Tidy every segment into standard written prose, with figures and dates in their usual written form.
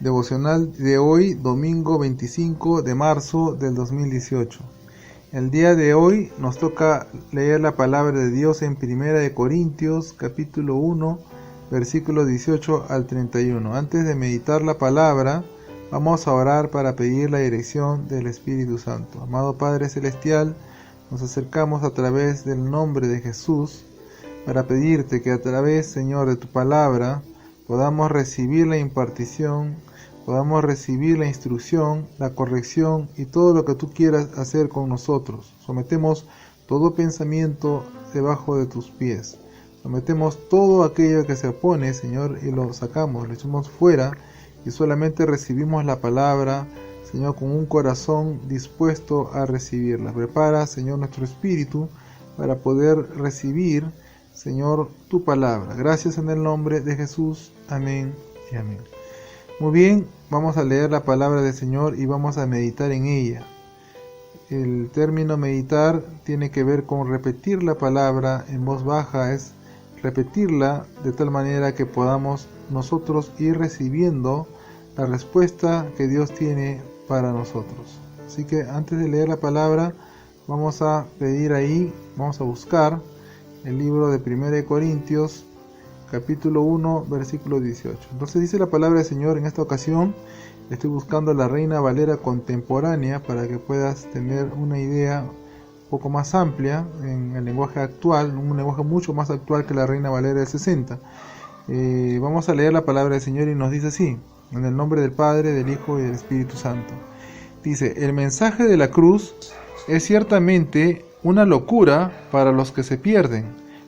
Devocional de hoy, domingo 25 de marzo del 2018. El día de hoy nos toca leer la palabra de Dios en 1 Corintios, capítulo 1, versículos 18 al 31. Antes de meditar la palabra, vamos a orar para pedir la dirección del Espíritu Santo. Amado Padre Celestial, nos acercamos a través del nombre de Jesús para pedirte que a través, Señor, de tu palabra podamos recibir la impartición, podamos recibir la instrucción, la corrección y todo lo que tú quieras hacer con nosotros. Sometemos todo pensamiento debajo de tus pies. Sometemos todo aquello que se opone, Señor, y lo sacamos, lo echamos fuera y solamente recibimos la palabra, Señor, con un corazón dispuesto a recibirla. Prepara, Señor, nuestro espíritu para poder recibir, Señor, tu palabra. Gracias en el nombre de Jesús. Amén y amén. Muy bien, vamos a leer la palabra del Señor y vamos a meditar en ella. El término meditar tiene que ver con repetir la palabra en voz baja, es repetirla de tal manera que podamos nosotros ir recibiendo la respuesta que Dios tiene para nosotros. Así que antes de leer la palabra, vamos a pedir ahí, vamos a buscar el libro de 1 Corintios, capítulo 1, versículo 18. Entonces dice la palabra del Señor. En esta ocasión estoy buscando la Reina Valera contemporánea para que puedas tener una idea un poco más amplia en el lenguaje actual, un lenguaje mucho más actual que la Reina Valera del 60. Vamos a leer la palabra del Señor y nos dice así: en el nombre del Padre, del Hijo y del Espíritu Santo. Dice: el mensaje de la cruz es ciertamente una locura para los que se pierden,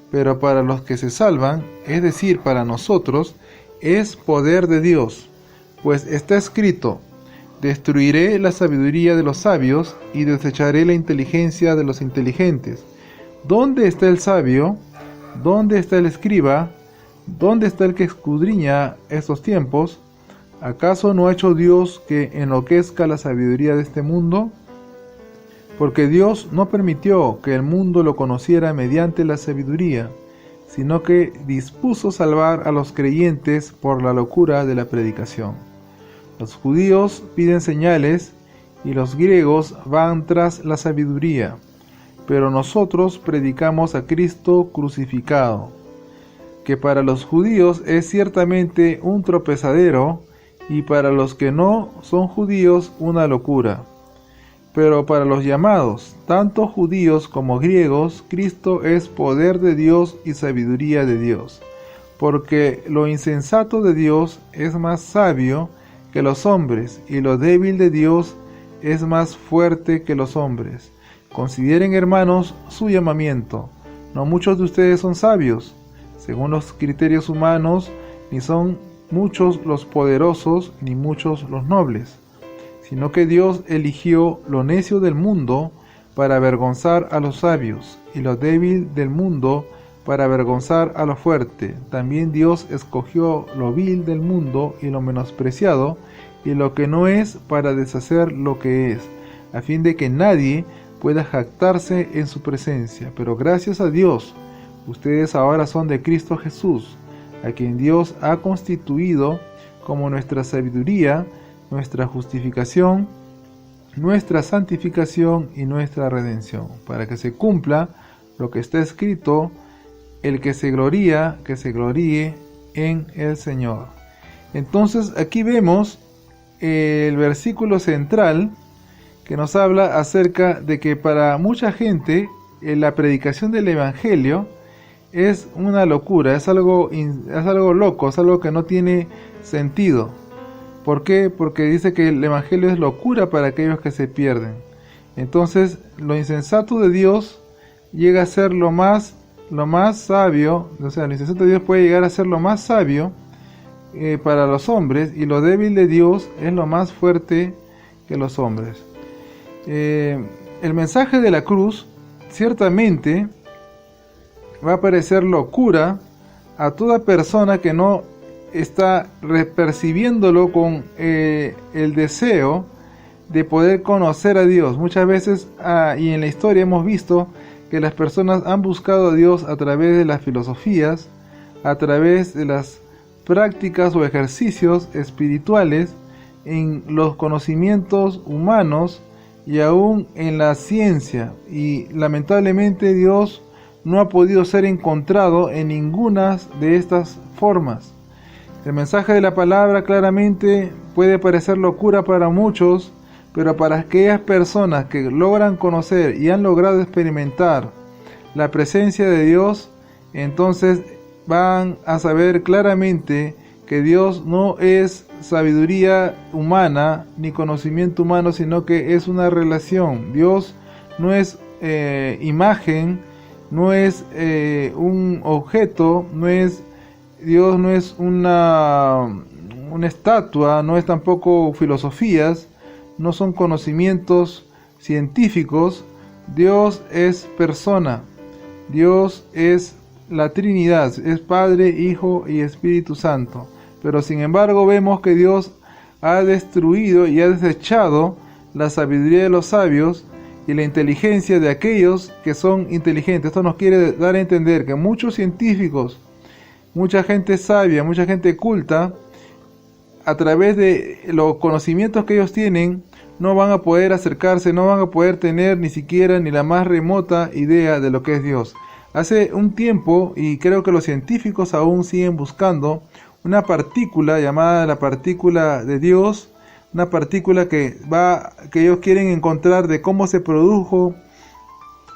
pero para los que se salvan, es decir, para nosotros, es poder de Dios. Pues está escrito: destruiré la sabiduría de los sabios y desecharé la inteligencia de los inteligentes. ¿Dónde está el sabio? ¿Dónde está el escriba? ¿Dónde está el que escudriña estos tiempos? ¿Acaso no ha hecho Dios que enloquezca la sabiduría de este mundo? Porque Dios no permitió que el mundo lo conociera mediante la sabiduría, sino que dispuso salvar a los creyentes por la locura de la predicación. Los judíos piden señales y los griegos van tras la sabiduría, pero nosotros predicamos a Cristo crucificado, que para los judíos es ciertamente un tropezadero y para los que no son judíos una locura. Pero para los llamados, tanto judíos como griegos, Cristo es poder de Dios y sabiduría de Dios. Porque lo insensato de Dios es más sabio que los hombres, y lo débil de Dios es más fuerte que los hombres. Consideren, hermanos, su llamamiento. No muchos de ustedes son sabios, según los criterios humanos, ni son muchos los poderosos, ni muchos los nobles, sino que Dios eligió lo necio del mundo para avergonzar a los sabios, y lo débil del mundo para avergonzar a lo fuerte. También Dios escogió lo vil del mundo y lo menospreciado, y lo que no es, para deshacer lo que es, a fin de que nadie pueda jactarse en su presencia. Pero gracias a Dios, ustedes ahora son de Cristo Jesús, a quien Dios ha constituido como nuestra sabiduría, nuestra justificación, nuestra santificación y nuestra redención, para que se cumpla lo que está escrito: el que se gloría, que se gloríe en el Señor. Entonces aquí vemos el versículo central que nos habla acerca de que para mucha gente la predicación del Evangelio es una locura, es algo loco, es algo que no tiene sentido. ¿Por qué? Porque dice que el Evangelio es locura para aquellos que se pierden. Entonces, lo insensato de Dios llega a ser lo más sabio, o sea, lo insensato de Dios puede llegar a ser lo más sabio para los hombres, y lo débil de Dios es lo más fuerte que los hombres. El mensaje de la cruz ciertamente va a parecer locura a toda persona que no está percibiéndolo con el deseo de poder conocer a Dios. Muchas veces y en la historia hemos visto que las personas han buscado a Dios a través de las filosofías, a través de las prácticas o ejercicios espirituales, en los conocimientos humanos y aún en la ciencia, y lamentablemente Dios no ha podido ser encontrado en ninguna de estas formas. El mensaje de la palabra claramente puede parecer locura para muchos, pero para aquellas personas que logran conocer y han logrado experimentar la presencia de Dios, entonces van a saber claramente que Dios no es sabiduría humana ni conocimiento humano, sino que es una relación. Dios no es imagen, no es un objeto, Dios no es una estatua, no es tampoco filosofías, no son conocimientos científicos. Dios es persona, Dios es la Trinidad, es Padre, Hijo y Espíritu Santo. Pero sin embargo vemos que Dios ha destruido y ha desechado la sabiduría de los sabios y la inteligencia de aquellos que son inteligentes. Esto nos quiere dar a entender que muchos científicos, mucha gente sabia, mucha gente culta, a través de los conocimientos que ellos tienen, no van a poder acercarse, no van a poder tener ni siquiera ni la más remota idea de lo que es Dios. Hace un tiempo, y creo que los científicos aún siguen buscando, una partícula llamada la partícula de Dios, una partícula que ellos quieren encontrar de cómo se produjo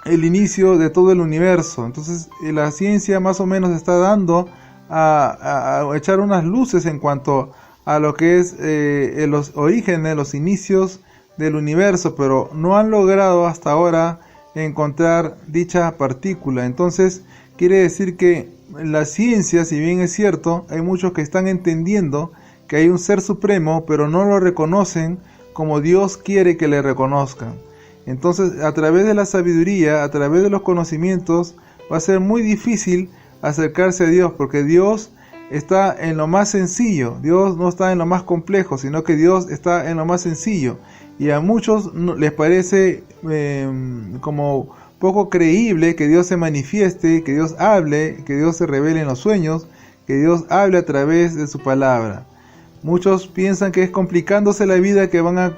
el inicio de todo el universo. Entonces la ciencia más o menos está dando a echar unas luces en cuanto a lo que es los orígenes, los inicios del universo, pero no han logrado hasta ahora encontrar dicha partícula. Entonces quiere decir que la ciencia, si bien es cierto, hay muchos que están entendiendo que hay un ser supremo, pero no lo reconocen como Dios quiere que le reconozcan. Entonces, a través de la sabiduría, a través de los conocimientos, va a ser muy difícil acercarse a Dios, porque Dios está en lo más sencillo. Dios no está en lo más complejo, sino que Dios está en lo más sencillo. Y a muchos les parece como poco creíble que Dios se manifieste, que Dios hable, que Dios se revele en los sueños, que Dios hable a través de su palabra. Muchos piensan que es complicándose la vida que van a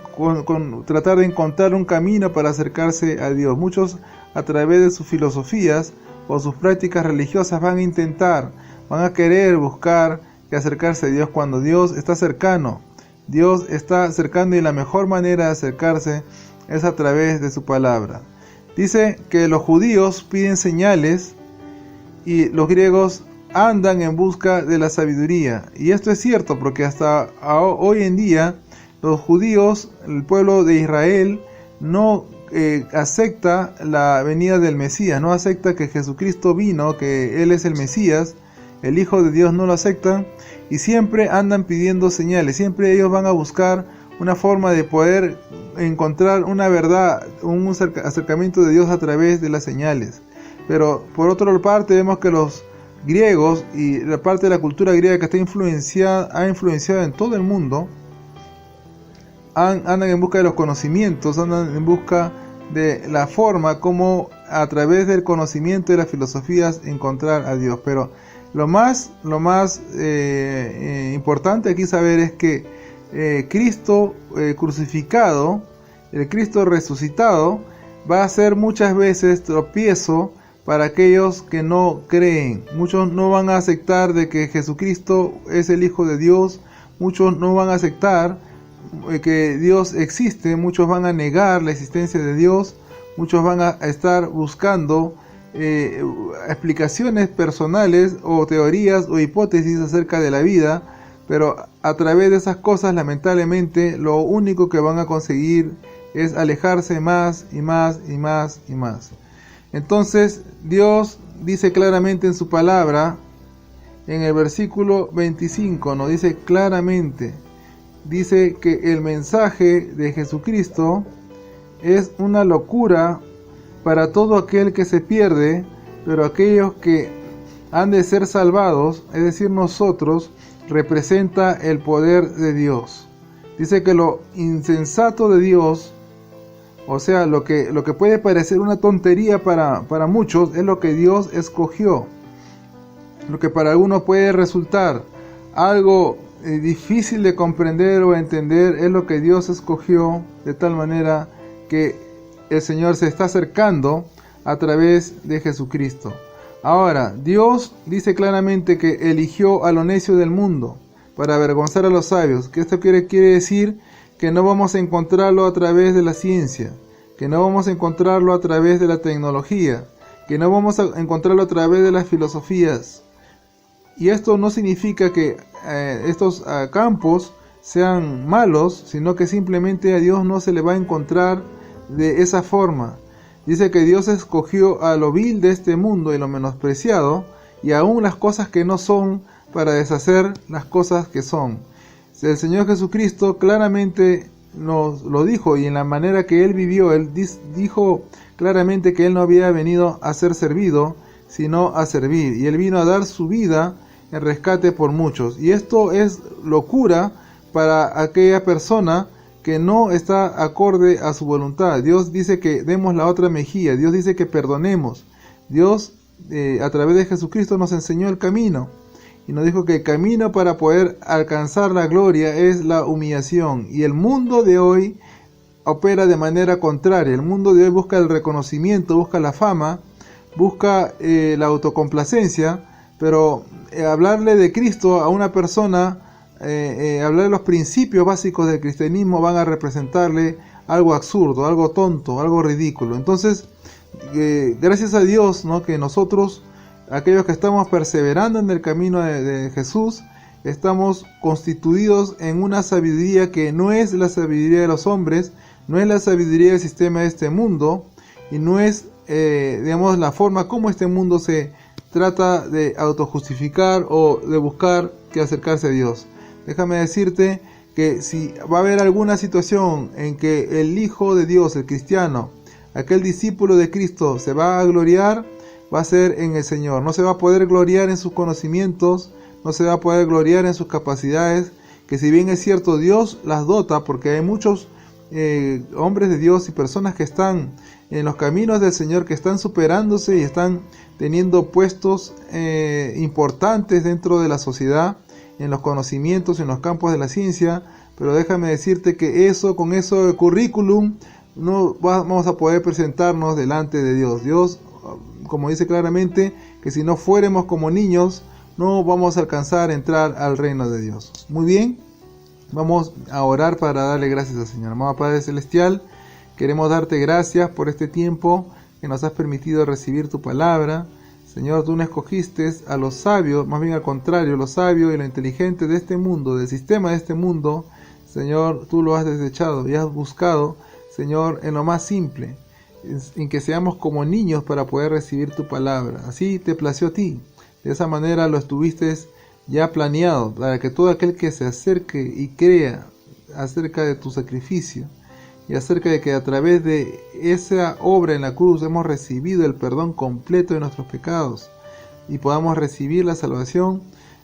tratar de encontrar un camino para acercarse a Dios. Muchos, a través de sus filosofías o sus prácticas religiosas, van a querer buscar que acercarse a Dios, cuando Dios está cercano. Dios está cercano, y la mejor manera de acercarse es a través de su palabra. Dice que los judíos piden señales y los griegos andan en busca de la sabiduría. Y esto es cierto, porque hasta hoy en día los judíos, el pueblo de Israel, no acepta la venida del Mesías, no acepta que Jesucristo vino, que Él es el Mesías, el Hijo de Dios. No lo aceptan, y siempre andan pidiendo señales. Siempre ellos van a buscar una forma de poder encontrar una verdad, un acercamiento de Dios a través de las señales. Pero por otra parte vemos que los griegos y la parte de la cultura griega que ha influenciado en todo el mundo, andan en busca de los conocimientos, andan en busca de la forma como a través del conocimiento y las filosofías encontrar a Dios. Pero lo más importante aquí saber es que Cristo crucificado, el Cristo resucitado, va a ser muchas veces tropiezo para aquellos que no creen. Muchos no van a aceptar de que Jesucristo es el Hijo de Dios. Muchos no van a aceptar que Dios existe. Muchos van a negar la existencia de Dios. Muchos van a estar buscando explicaciones personales o teorías o hipótesis acerca de la vida, pero a través de esas cosas, lamentablemente, lo único que van a conseguir es alejarse más y más y más y más. Entonces Dios dice claramente en su palabra, en el versículo 25, nos dice claramente, dice que el mensaje de Jesucristo es una locura para todo aquel que se pierde, pero aquellos que han de ser salvados, es decir, nosotros, representa el poder de Dios. Dice que lo insensato de Dios, o sea, lo que puede parecer una tontería para muchos, es lo que Dios escogió. Lo que para algunos puede resultar algo difícil de comprender o entender, es lo que Dios escogió de tal manera que el Señor se está acercando a través de Jesucristo. Ahora, Dios dice claramente que eligió a lo necio del mundo para avergonzar a los sabios, que esto quiere decir que no vamos a encontrarlo a través de la ciencia, que no vamos a encontrarlo a través de la tecnología, que no vamos a encontrarlo a través de las filosofías. Y esto no significa que estos campos sean malos, sino que simplemente a Dios no se le va a encontrar de esa forma. Dice que Dios escogió a lo vil de este mundo y lo menospreciado, y aún las cosas que no son, para deshacer las cosas que son. El Señor Jesucristo claramente nos lo dijo, y en la manera que Él vivió, Él dijo claramente que Él no había venido a ser servido, sino a servir. Y Él vino a dar su vida en rescate por muchos. Y esto es locura para aquella persona que no está acorde a su voluntad. Dios dice que demos la otra mejilla. Dios dice que perdonemos. Dios a través de Jesucristo nos enseñó el camino. Y nos dijo que el camino para poder alcanzar la gloria es la humillación. Y el mundo de hoy opera de manera contraria. El mundo de hoy busca el reconocimiento, busca la fama, busca la autocomplacencia. Pero hablarle de Cristo a una persona, hablar de los principios básicos del cristianismo, van a representarle algo absurdo, algo tonto, algo ridículo. Entonces, gracias a Dios, ¿no?, que nosotros, aquellos que estamos perseverando en el camino de Jesús, estamos constituidos en una sabiduría que no es la sabiduría de los hombres, no es la sabiduría del sistema de este mundo, y no es, digamos, la forma como este mundo se trata de autojustificar o de buscar que acercarse a Dios. Déjame decirte que si va a haber alguna situación en que el Hijo de Dios, el cristiano, aquel discípulo de Cristo, se va a gloriar, va a ser en el Señor. No se va a poder gloriar en sus conocimientos, no se va a poder gloriar en sus capacidades, que si bien es cierto Dios las dota, porque hay muchos hombres de Dios y personas que están en los caminos del Señor, que están superándose y están teniendo puestos importantes dentro de la sociedad, en los conocimientos, en los campos de la ciencia, pero déjame decirte que con eso de currículum no vamos a poder presentarnos delante de Dios. Dios, como dice claramente, que si no fuéramos como niños, no vamos a alcanzar a entrar al reino de Dios. Muy bien, vamos a orar para darle gracias al Señor. Amado Padre Celestial, queremos darte gracias por este tiempo que nos has permitido recibir tu palabra. Señor, tú no escogiste a los sabios, más bien al contrario, los sabios y los inteligentes de este mundo, del sistema de este mundo. Señor, tú lo has desechado y has buscado, Señor, en lo más simple, en que seamos como niños para poder recibir tu palabra. Así te plació a ti. De esa manera lo estuviste ya planeado, para que todo aquel que se acerque y crea acerca de tu sacrificio, y acerca de que a través de esa obra en la cruz hemos recibido el perdón completo de nuestros pecados y podamos recibir la salvación.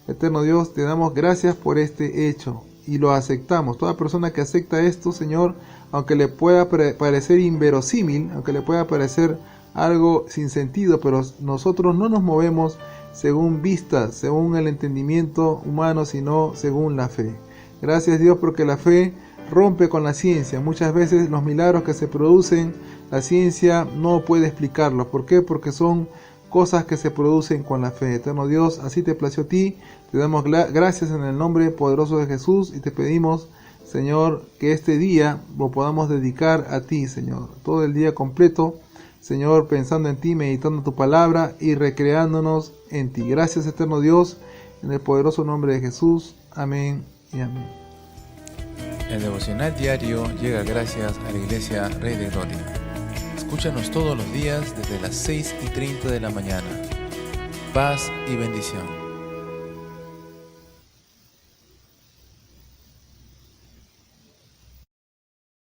Eterno Dios, te damos gracias por este hecho y lo aceptamos. Toda persona que acepta esto, Señor, aunque le pueda parecer inverosímil, aunque le pueda parecer algo sin sentido, pero nosotros no nos movemos según vistas, según el entendimiento humano, sino según la fe. Gracias, Dios, porque la fe rompe con la ciencia. Muchas veces los milagros que se producen, la ciencia no puede explicarlos. ¿Por qué? Porque son cosas que se producen con la fe. Eterno Dios, así te plació a ti. Te damos gracias en el nombre poderoso de Jesús y te pedimos, Señor, que este día lo podamos dedicar a ti, Señor. Todo el día completo, Señor, pensando en ti, meditando tu palabra y recreándonos en ti. Gracias, eterno Dios, en el poderoso nombre de Jesús. Amén y amén. El devocional diario llega gracias a la Iglesia Rey de Gloria. Escúchanos todos los días desde las 6:30 de la mañana. Paz y bendición.